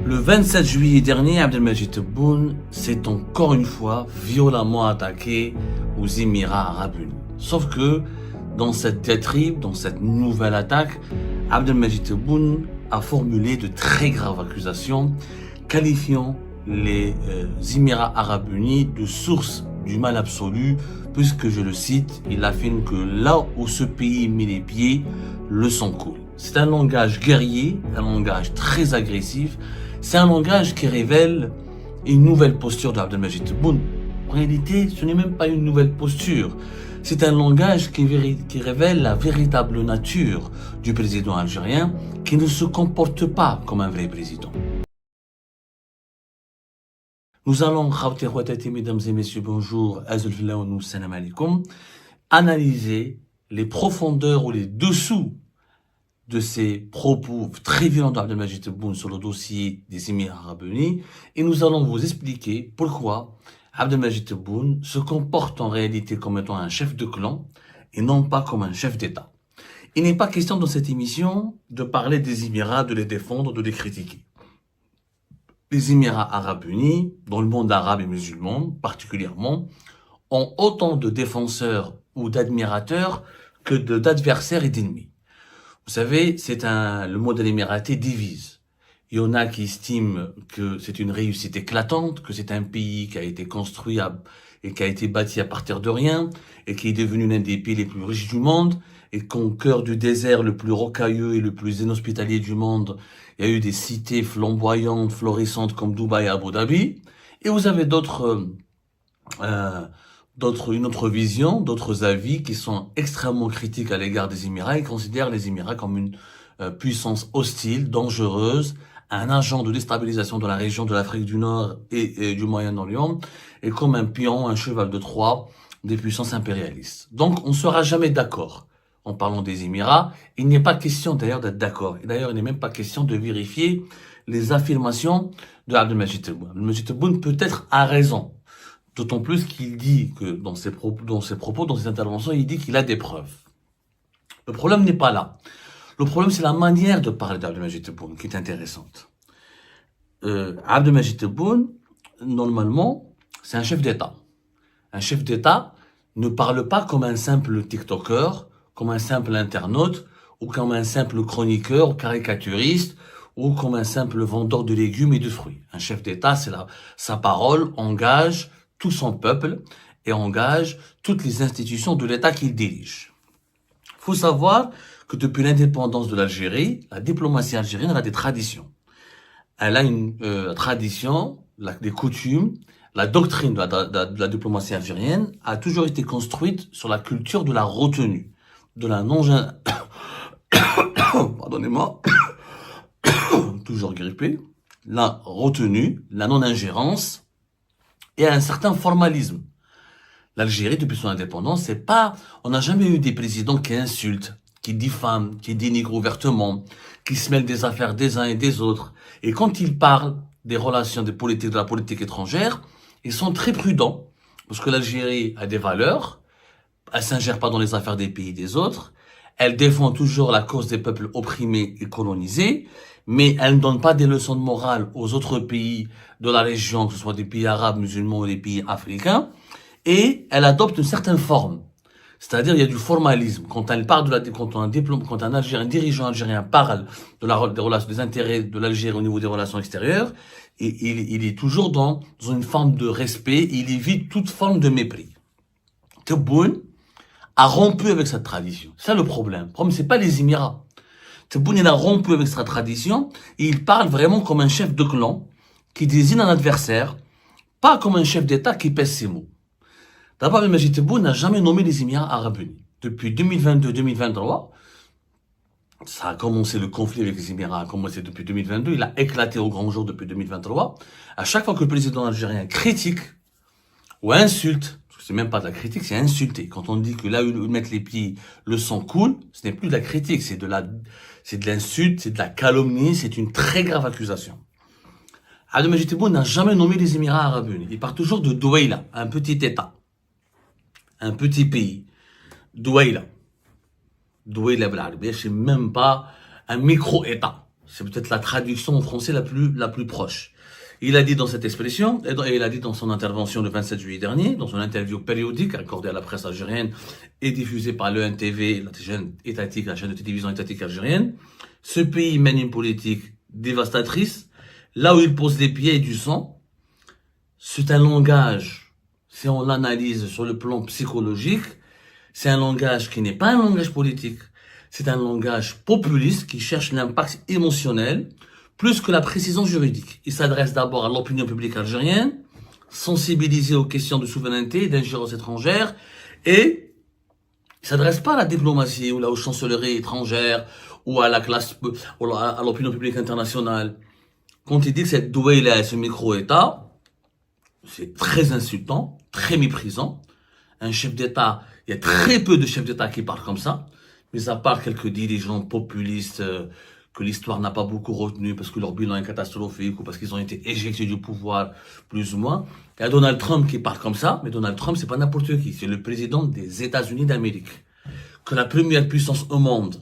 Le 27 juillet dernier, Abdelmajid Tebboune s'est encore une fois violemment attaqué aux Émirats Arabes Unis. Sauf que dans cette diatribe, dans cette nouvelle attaque, Abdelmajid Tebboune a formulé de très graves accusations, qualifiant les Émirats Arabes Unis de source du mal absolu, puisque, je le cite, il affirme que là où ce pays met les pieds, le sang coule. C'est un langage guerrier, un langage très agressif, c'est un langage qui révèle une nouvelle posture d'Abdelmajid Tebboune. En réalité, ce n'est même pas une nouvelle posture. C'est un langage qui révèle la véritable nature du président algérien, qui ne se comporte pas comme un vrai président. Nous allons, mesdames et messieurs, bonjour, salam alaikum, analyser les profondeurs ou les dessous de ces propos très violents d'Abdelmajid Tebboune sur le dossier des Émirats Arabes Unis, et nous allons vous expliquer pourquoi Abdelmajid Tebboune se comporte en réalité comme étant un chef de clan et non pas comme un chef d'État. Il n'est pas question dans cette émission de parler des Émirats, de les défendre, de les critiquer. Les Émirats Arabes Unis, dans le monde arabe et musulman particulièrement, ont autant de défenseurs ou d'admirateurs que d'adversaires et d'ennemis. Vous savez, le modèle émiraté divise. Il y en a qui estiment que c'est une réussite éclatante, que c'est un pays qui a été construit et qui a été bâti à partir de rien, et qui est devenu l'un des pays les plus riches du monde, et qu'au cœur du désert le plus rocailleux et le plus inhospitalier du monde, il y a eu des cités flamboyantes, florissantes comme Dubaï et Abu Dhabi. Et vous avez une autre vision, d'autres avis qui sont extrêmement critiques à l'égard des Émirats et considèrent les Émirats comme une puissance hostile, dangereuse, un agent de déstabilisation de la région de l'Afrique du Nord et du Moyen-Orient, et comme un pion, un cheval de Troie des puissances impérialistes. Donc on ne sera jamais d'accord en parlant des Émirats. Il n'est pas question d'ailleurs d'être d'accord. Et d'ailleurs, il n'est même pas question de vérifier les affirmations de Abdelmajid Tebboune. Abdelmajid Tebboune peut-être a raison. D'autant plus qu'il dit que dans ses propos, dans ses interventions, il dit qu'il a des preuves. Le problème n'est pas là. Le problème, c'est la manière de parler d'Abdelmajid Tebboune qui est intéressante. Abdelmajid Tebboune, normalement, c'est un chef d'État. Un chef d'État ne parle pas comme un simple TikToker, comme un simple internaute, ou comme un simple chroniqueur, ou caricaturiste, ou comme un simple vendeur de légumes et de fruits. Un chef d'État, sa parole engage tout son peuple et engage toutes les institutions de l'État qu'il dirige. Il faut savoir que depuis l'indépendance de l'Algérie, la diplomatie algérienne a des traditions. Elle a une tradition, des coutumes, la doctrine de la diplomatie algérienne a toujours été construite sur la culture de la retenue, de la non... Pardonnez-moi, toujours grippé, la retenue, la non-ingérence, et un certain formalisme. L'Algérie, depuis son indépendance, on n'a jamais eu des présidents qui insultent, qui diffament, qui dénigrent ouvertement, qui se mêlent des affaires des uns et des autres. Et quand ils parlent des relations de la politique étrangère, ils sont très prudents, parce que l'Algérie a des valeurs, elle s'ingère pas dans les affaires des pays des autres, elle défend toujours la cause des peuples opprimés et colonisés, mais elle ne donne pas des leçons de morale aux autres pays de la région, que ce soit des pays arabes, musulmans ou des pays africains, et elle adopte une certaine forme. C'est-à-dire, il y a du formalisme. Quand un dirigeant algérien parle des intérêts de l'Algérie au niveau des relations extérieures, il est toujours dans une forme de respect, il évite toute forme de mépris. Tebboune a rompu avec cette tradition. C'est ça le problème. Le problème, c'est pas les Émirats. Tebboune, il a rompu avec sa tradition et il parle vraiment comme un chef de clan qui désigne un adversaire, pas comme un chef d'État qui pèse ses mots. D'abord, Abdelmajid Tebboune n'a jamais nommé les Émirats Arabes Unis. Depuis 2022-2023, ça a commencé, le conflit avec les Émirats a commencé depuis 2022, il a éclaté au grand jour depuis 2023. À chaque fois que le président algérien critique ou insulte, parce que c'est même pas de la critique, c'est insulter. Quand on dit que là où ils mettent les pieds, le sang coule, ce n'est plus de la critique, c'est de l'insulte, c'est de la calomnie, c'est une très grave accusation. Abdelmajid Tebboune n'a jamais nommé les Émirats Arabes Unis. Il part toujours de Douaïla, un petit État, un petit pays. Douaïla, c'est même pas un micro-État. C'est peut-être la traduction en français la plus proche. Il a dit dans cette expression, et il a dit dans son intervention le 27 juillet dernier, dans son interview périodique accordée à la presse algérienne et diffusée par l'ENTV, la chaîne étatique, la chaîne de télévision étatique algérienne, ce pays mène une politique dévastatrice, là où il pose les pieds et du sang. C'est un langage, si on l'analyse sur le plan psychologique, c'est un langage qui n'est pas un langage politique, c'est un langage populiste qui cherche l'impact émotionnel plus que la précision juridique. Il s'adresse d'abord à l'opinion publique algérienne, sensibilisée aux questions de souveraineté et d'ingérence étrangère, et il s'adresse pas à la diplomatie ou aux chancelleries étrangères ou à la classe, ou à l'opinion publique internationale. Quand il dit que cette douée-là, ce micro-État, c'est très insultant, très méprisant. Un chef d'État, il y a très peu de chefs d'État qui parlent comme ça, mais à part quelques dirigeants populistes que l'histoire n'a pas beaucoup retenu parce que leur bilan est catastrophique ou parce qu'ils ont été éjectés du pouvoir, plus ou moins. Il y a Donald Trump qui parle comme ça, mais Donald Trump, c'est pas n'importe qui, c'est le président des États-Unis d'Amérique. Que la première puissance au monde,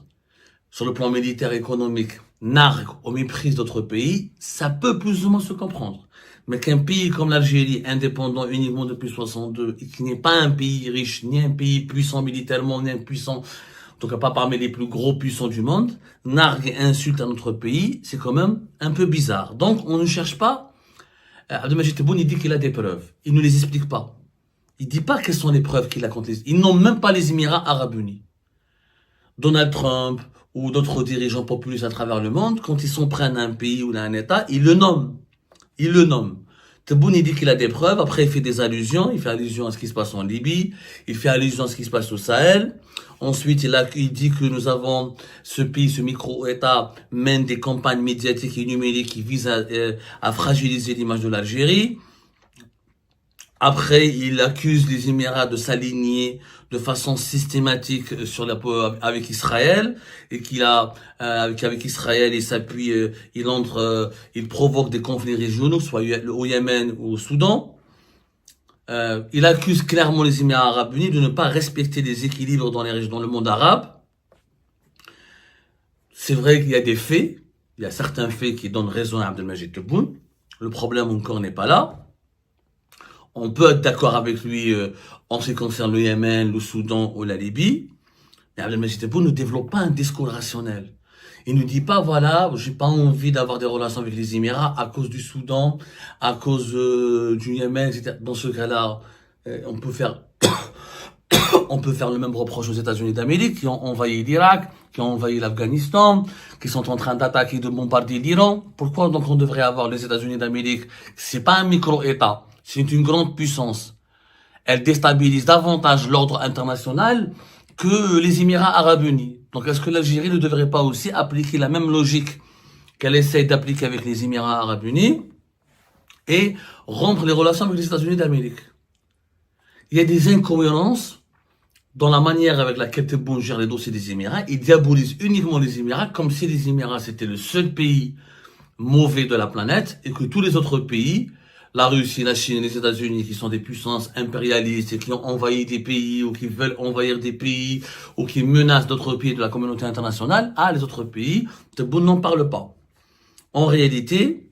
sur le plan militaire et économique, nargue au mépris d'autres pays, ça peut plus ou moins se comprendre. Mais qu'un pays comme l'Algérie, indépendant uniquement depuis 62, et qui n'est pas un pays riche, ni un pays puissant militairement, ni un puissant, en tout cas pas parmi les plus gros puissants du monde, nargue et insulte un autre pays, c'est quand même un peu bizarre. Donc on ne cherche pas. Abdelmajid Tebboune, il dit qu'il a des preuves. Il ne les explique pas. Il dit pas quelles sont les preuves qu'il a contre les... Ils n'ont même pas les Émirats Arabes Unis. Donald Trump ou d'autres dirigeants populistes à travers le monde, quand ils s'en prennent à un pays ou à un État, ils le nomment. Il le nomme. Tebboune, il dit qu'il a des preuves, après il fait des allusions, il fait allusion à ce qui se passe en Libye, il fait allusion à ce qui se passe au Sahel, ensuite il dit que nous avons, ce pays, ce micro-État mène des campagnes médiatiques et numériques qui visent à fragiliser l'image de l'Algérie. Après, il accuse les Émirats de s'aligner de façon systématique sur avec Israël et qu'il a avec Israël, il s'appuie, il provoque des conflits régionaux, soit au Yémen ou au Soudan. Il accuse clairement les Émirats Arabes Unis de ne pas respecter les équilibres dans le monde arabe. C'est vrai qu'il y a des faits, il y a certains faits qui donnent raison à Abdelmajid Tebboune. Le problème encore n'est pas là. On peut être d'accord avec lui en ce qui concerne le Yémen, le Soudan ou la Libye. Mais Abdelmajid Tebboune ne développe pas un discours rationnel. Il ne dit pas, voilà, j'ai pas envie d'avoir des relations avec les Émirats à cause du Soudan, à cause du Yémen, etc. Dans ce cas-là, on peut faire le même reproche aux États-Unis d'Amérique qui ont envahi l'Irak, qui ont envahi l'Afghanistan, qui sont en train d'attaquer, de bombarder l'Iran. Pourquoi donc on devrait avoir les États-Unis d'Amérique? C'est pas un micro-État. C'est une grande puissance. Elle déstabilise davantage l'ordre international que les Émirats Arabes Unis. Donc est-ce que l'Algérie ne devrait pas aussi appliquer la même logique qu'elle essaie d'appliquer avec les Émirats Arabes Unis et rompre les relations avec les États-Unis d'Amérique? Il y a des incohérences dans la manière avec laquelle Tebboune gère les dossiers des Émirats. Il diabolise uniquement les Émirats comme si les Émirats c'était le seul pays mauvais de la planète et que tous les autres pays, la Russie, la Chine, les États-Unis, qui sont des puissances impérialistes et qui ont envahi des pays ou qui veulent envahir des pays ou qui menacent d'autres pays de la communauté internationale, les autres pays, Tebboune n'en parle pas. En réalité,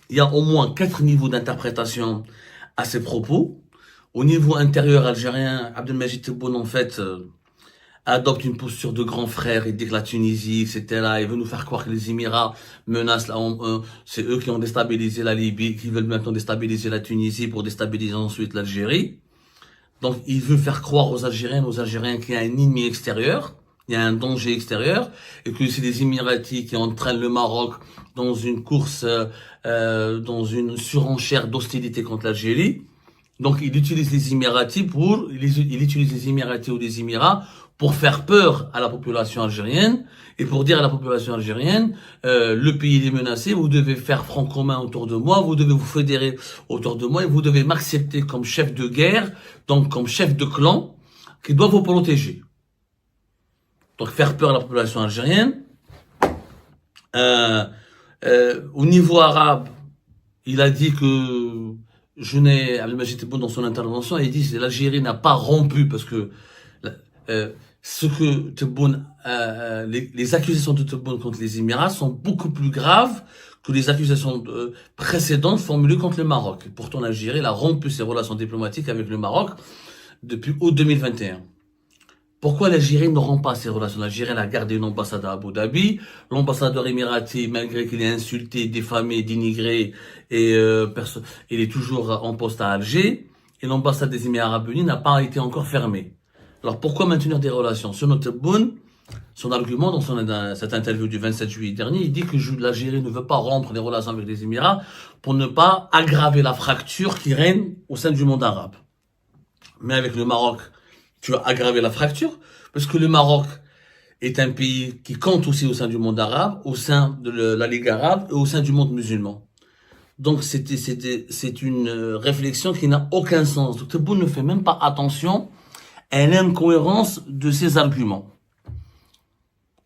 il y a au moins 4 niveaux d'interprétation à ces propos. Au niveau intérieur algérien, Abdelmajid Tebboune, en fait, adopte une posture de grand frère, il dit que la Tunisie, etc., il veut nous faire croire que les Émirats menacent, c'est eux qui ont déstabilisé la Libye, qui veulent maintenant déstabiliser la Tunisie pour déstabiliser ensuite l'Algérie. Donc, il veut faire croire aux Algériens qu'il y a un ennemi extérieur, il y a un danger extérieur, et que c'est les Émiratis qui entraînent le Maroc dans une course, dans une surenchère d'hostilité contre l'Algérie. Donc, il utilise les Émiratis il utilise les Émiratis ou les Émirats pour faire peur à la population algérienne et pour dire à la population algérienne, le pays est menacé, vous devez faire front commun autour de moi, vous devez vous fédérer autour de moi et vous devez m'accepter comme chef de guerre, donc comme chef de clan qui doit vous protéger. Donc faire peur à la population algérienne. Au niveau arabe, il a dit que Abdelmajid Tebboune dans son intervention, il dit que l'Algérie n'a pas rompu parce que ce que Tebboune, les accusations de Tebboune contre les Émirats sont beaucoup plus graves que les accusations précédentes formulées contre le Maroc. Pourtant, l'Algérie a rompu ses relations diplomatiques avec le Maroc depuis août 2021. Pourquoi l'Algérie ne rompt pas ses relations? L'Algérie a gardé une ambassade à Abu Dhabi. L'ambassadeur émirati, malgré qu'il est insulté, diffamé, dénigré, et il est toujours en poste à Alger. Et l'ambassade des Émirats arabes unis n'a pas été encore fermée. Alors pourquoi maintenir des relations? Selon Tebboune, son argument dans cette interview du 27 juillet dernier, il dit que l'Algérie ne veut pas rompre les relations avec les Émirats pour ne pas aggraver la fracture qui règne au sein du monde arabe. Mais avec le Maroc, tu as aggravé la fracture, parce que le Maroc est un pays qui compte aussi au sein du monde arabe, au sein de la Ligue arabe et au sein du monde musulman. Donc c'est une réflexion qui n'a aucun sens. Donc Tebboune ne fait même pas attention à l'incohérence de ses arguments.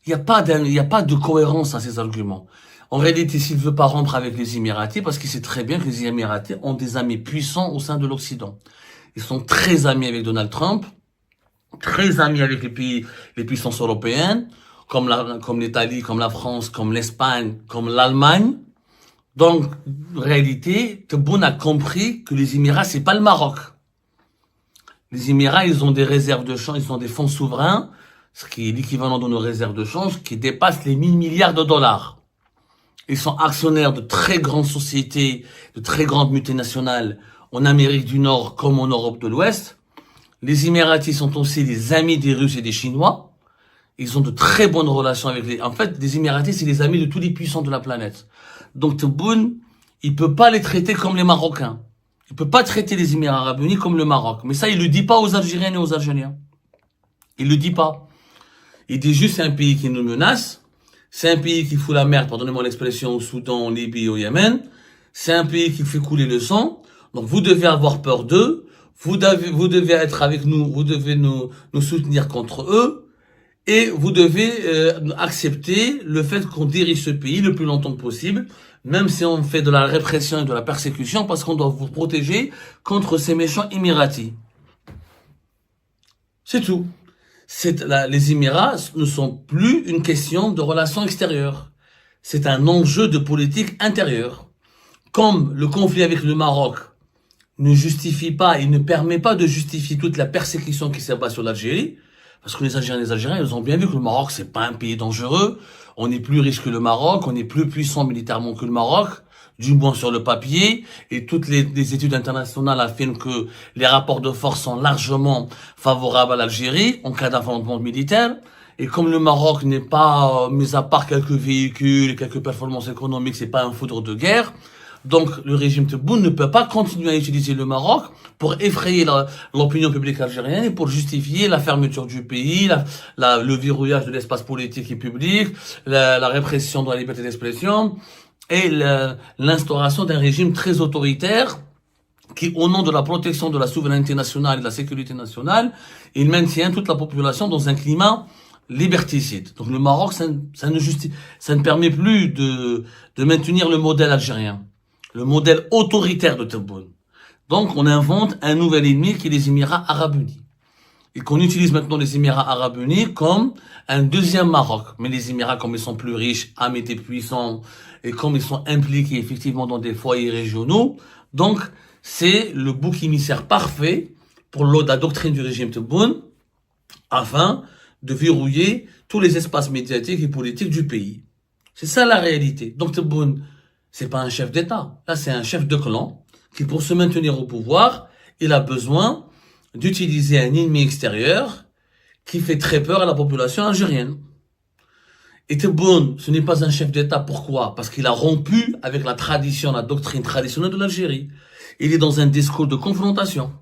Il n'y a pas de cohérence à ces arguments. En réalité, s'il ne veut pas rompre avec les Émiratis, parce qu'il sait très bien que les Émiratis ont des amis puissants au sein de l'Occident. Ils sont très amis avec Donald Trump, très amis avec les puissances européennes, comme l'Italie, comme la France, comme l'Espagne, comme l'Allemagne. Donc, en réalité, Tebboune a compris que les Émirats, c'est pas le Maroc. Les Émirats, ils ont des réserves de change, ils ont des fonds souverains, ce qui est l'équivalent de nos réserves de change, qui dépassent les 1000 milliards de dollars. Ils sont actionnaires de très grandes sociétés, de très grandes multinationales en Amérique du Nord comme en Europe de l'Ouest. Les Émiratis sont aussi les amis des Russes et des Chinois. Ils ont de très bonnes relations avec en fait, les Émiratis, c'est les amis de tous les puissants de la planète. Donc Tebboune, il peut pas les traiter comme les Marocains. Il peut pas traiter les Émirats arabes unis comme le Maroc. Mais ça, il le dit pas aux Algériens et aux Algériens. Il le dit pas. Il dit juste c'est un pays qui nous menace. C'est un pays qui fout la merde, pardonnez-moi l'expression, au Soudan, en Libye, au Yémen. C'est un pays qui fait couler le sang. Donc vous devez avoir peur d'eux. Vous devez être avec nous. Vous devez nous soutenir contre eux. Et vous devez accepter le fait qu'on dirige ce pays le plus longtemps possible, même si on fait de la répression et de la persécution, parce qu'on doit vous protéger contre ces méchants Émiratis. C'est tout. Les Émirats ne sont plus une question de relations extérieures. C'est un enjeu de politique intérieure. Comme le conflit avec le Maroc ne justifie pas et ne permet pas de justifier toute la persécution qui s'abat sur l'Algérie, parce que les Algériens, ils ont bien vu que le Maroc, c'est pas un pays dangereux. On est plus riche que le Maroc, on est plus puissant militairement que le Maroc, du moins sur le papier. Et toutes les études internationales affirment que les rapports de force sont largement favorables à l'Algérie en cas d'affrontement militaire. Et comme le Maroc n'est pas, mis à part quelques véhicules et quelques performances économiques, c'est pas un foudre de guerre. Donc, le régime Tebboune ne peut pas continuer à utiliser le Maroc pour effrayer l'opinion publique algérienne et pour justifier la fermeture du pays, le verrouillage de l'espace politique et public, la répression de la liberté d'expression et l'instauration d'un régime très autoritaire qui, au nom de la protection de la souveraineté nationale et de la sécurité nationale, il maintient toute la population dans un climat liberticide. Donc, le Maroc, ça ne permet plus de maintenir le modèle algérien. Le modèle autoritaire de Tebboune. Donc, on invente un nouvel ennemi qui est les Émirats arabes unis. Et qu'on utilise maintenant les Émirats arabes unis comme un deuxième Maroc. Mais les Émirats, comme ils sont plus riches, amis et puissants, et comme ils sont impliqués effectivement dans des foyers régionaux, donc c'est le bouc émissaire parfait pour la doctrine du régime Tebboune, afin de verrouiller tous les espaces médiatiques et politiques du pays. C'est ça la réalité. Donc Tebboune, c'est pas un chef d'État. Là, c'est un chef de clan qui, pour se maintenir au pouvoir, il a besoin d'utiliser un ennemi extérieur qui fait très peur à la population algérienne. Et Tebboune, ce n'est pas un chef d'État. Pourquoi? Parce qu'il a rompu avec la tradition, la doctrine traditionnelle de l'Algérie. Il est dans un discours de confrontation.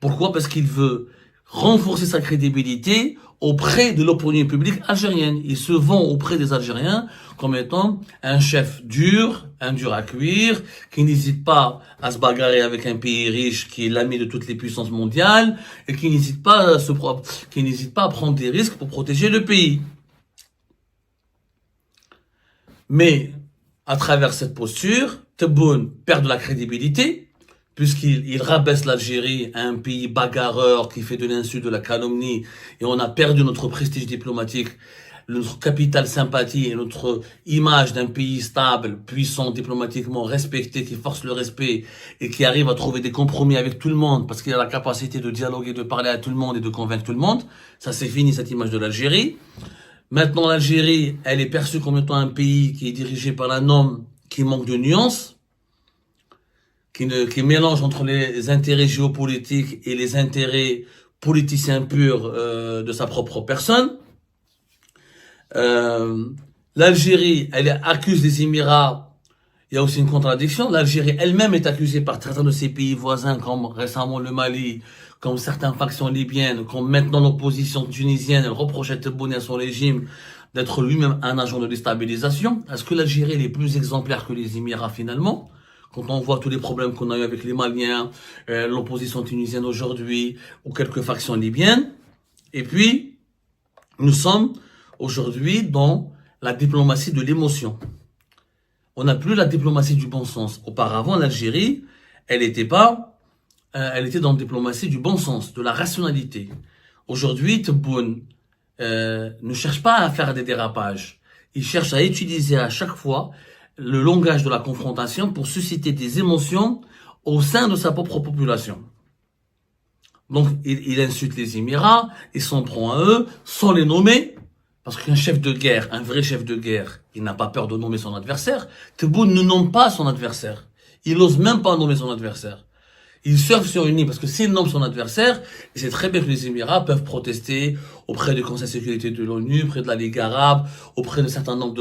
Pourquoi? Parce qu'il veut renforcer sa crédibilité auprès de l'opinion publique algérienne. Il se vend auprès des Algériens comme étant un chef dur, un dur à cuire, qui n'hésite pas à se bagarrer avec un pays riche qui est l'ami de toutes les puissances mondiales et qui n'hésite pas à prendre des risques pour protéger le pays. Mais, à travers cette posture, Tebboune perd de la crédibilité, puisqu'il rabaisse l'Algérie à un pays bagarreur qui fait de l'insulte, de la calomnie, et on a perdu notre prestige diplomatique, notre capital sympathie et notre image d'un pays stable, puissant, diplomatiquement respecté, qui force le respect et qui arrive à trouver des compromis avec tout le monde parce qu'il a la capacité de dialoguer, de parler à tout le monde et de convaincre tout le monde. Ça, c'est fini, cette image de l'Algérie. Maintenant, l'Algérie, elle est perçue comme étant un pays qui est dirigé par un homme qui manque de nuances, qui mélange entre les intérêts géopolitiques et les intérêts politiciens purs de sa propre personne. L'Algérie, elle accuse les Émirats. Il y a aussi une contradiction. L'Algérie elle-même est accusée par certains de ses pays voisins, comme récemment le Mali, comme certaines factions libyennes, comme maintenant l'opposition tunisienne. Elle reprochait Tebboune à son régime d'être lui-même un agent de déstabilisation. Est-ce que l'Algérie est plus exemplaire que les Émirats finalement? Quand on voit tous les problèmes qu'on a eu avec les Maliens, l'opposition tunisienne aujourd'hui, ou quelques factions libyennes. Et puis, nous sommes aujourd'hui dans la diplomatie de l'émotion. On n'a plus la diplomatie du bon sens. Auparavant, l'Algérie, elle était dans la diplomatie du bon sens, de la rationalité. Aujourd'hui, Tebboune ne cherche pas à faire des dérapages. Il cherche à utiliser à chaque fois le langage de la confrontation pour susciter des émotions au sein de sa propre population. Donc, il insulte les Émirats, il s'en prend à eux, sans les nommer, parce qu'un chef de guerre, un vrai chef de guerre, il n'a pas peur de nommer son adversaire. Tebboune ne nomme pas son adversaire. Il n'ose même pas nommer son adversaire. Il surfe sur une ligne, parce que s'il nomme son adversaire, il sait très bien que les Émirats peuvent protester auprès du Conseil de sécurité de l'ONU, auprès de la Ligue arabe, auprès de certains nombres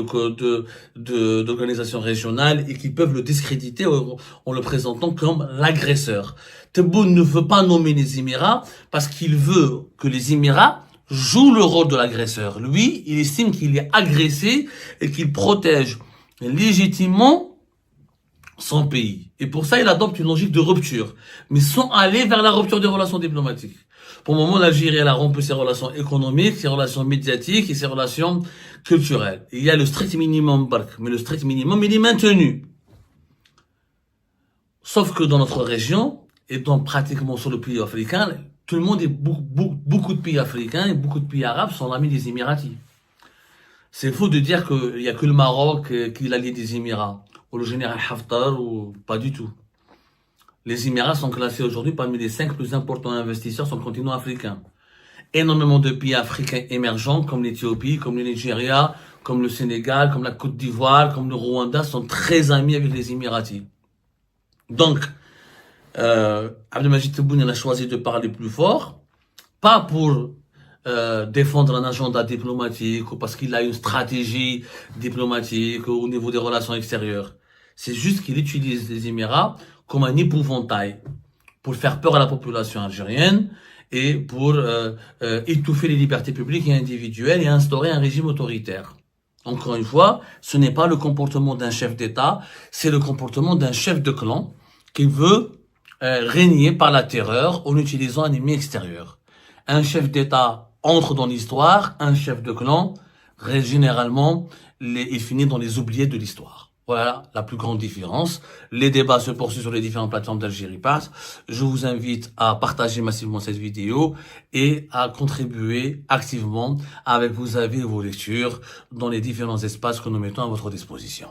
d'organisations régionales, et qui peuvent le discréditer en le présentant comme l'agresseur. Tebboune ne veut pas nommer les Émirats, parce qu'il veut que les Émirats jouent le rôle de l'agresseur. Lui, il estime qu'il est agressé et qu'il protège légitimement son pays. Et pour ça, il adopte une logique de rupture, mais sans aller vers la rupture des relations diplomatiques. Pour le moment, l'Algérie, elle a rompu ses relations économiques, ses relations médiatiques et ses relations culturelles. Il y a le strict minimum, mais le strict minimum, il est maintenu. Sauf que dans notre région, et dans pratiquement sur le pays africain, tout le monde et beaucoup de pays africains et beaucoup de pays arabes sont amis des Émiratis. C'est faux de dire qu'il n'y a que le Maroc qui est l'allié des Émirats, ou le général Haftar, ou pas du tout. Les Émirats sont classés aujourd'hui parmi les 5 plus importants investisseurs sur le continent africain. Énormément de pays africains émergents, comme l'Éthiopie, comme le Nigeria, comme le Sénégal, comme la Côte d'Ivoire, comme le Rwanda, sont très amis avec les Émiratis. Donc, Abdelmajid Tebboune a choisi de parler plus fort, pas pour défendre un agenda diplomatique ou parce qu'il a une stratégie diplomatique au niveau des relations extérieures. C'est juste qu'il utilise les Émirats comme un épouvantail pour faire peur à la population algérienne et pour étouffer les libertés publiques et individuelles et instaurer un régime autoritaire. Encore une fois, ce n'est pas le comportement d'un chef d'État, c'est le comportement d'un chef de clan qui veut régner par la terreur en utilisant un ennemi extérieur. Un chef d'État entre dans l'histoire, un chef de clan, généralement, il finit dans les oubliés de l'histoire. Voilà la plus grande différence. Les débats se poursuivent sur les différentes plateformes d'Algérie Pass. Je vous invite à partager massivement cette vidéo et à contribuer activement avec vos avis et vos lectures dans les différents espaces que nous mettons à votre disposition.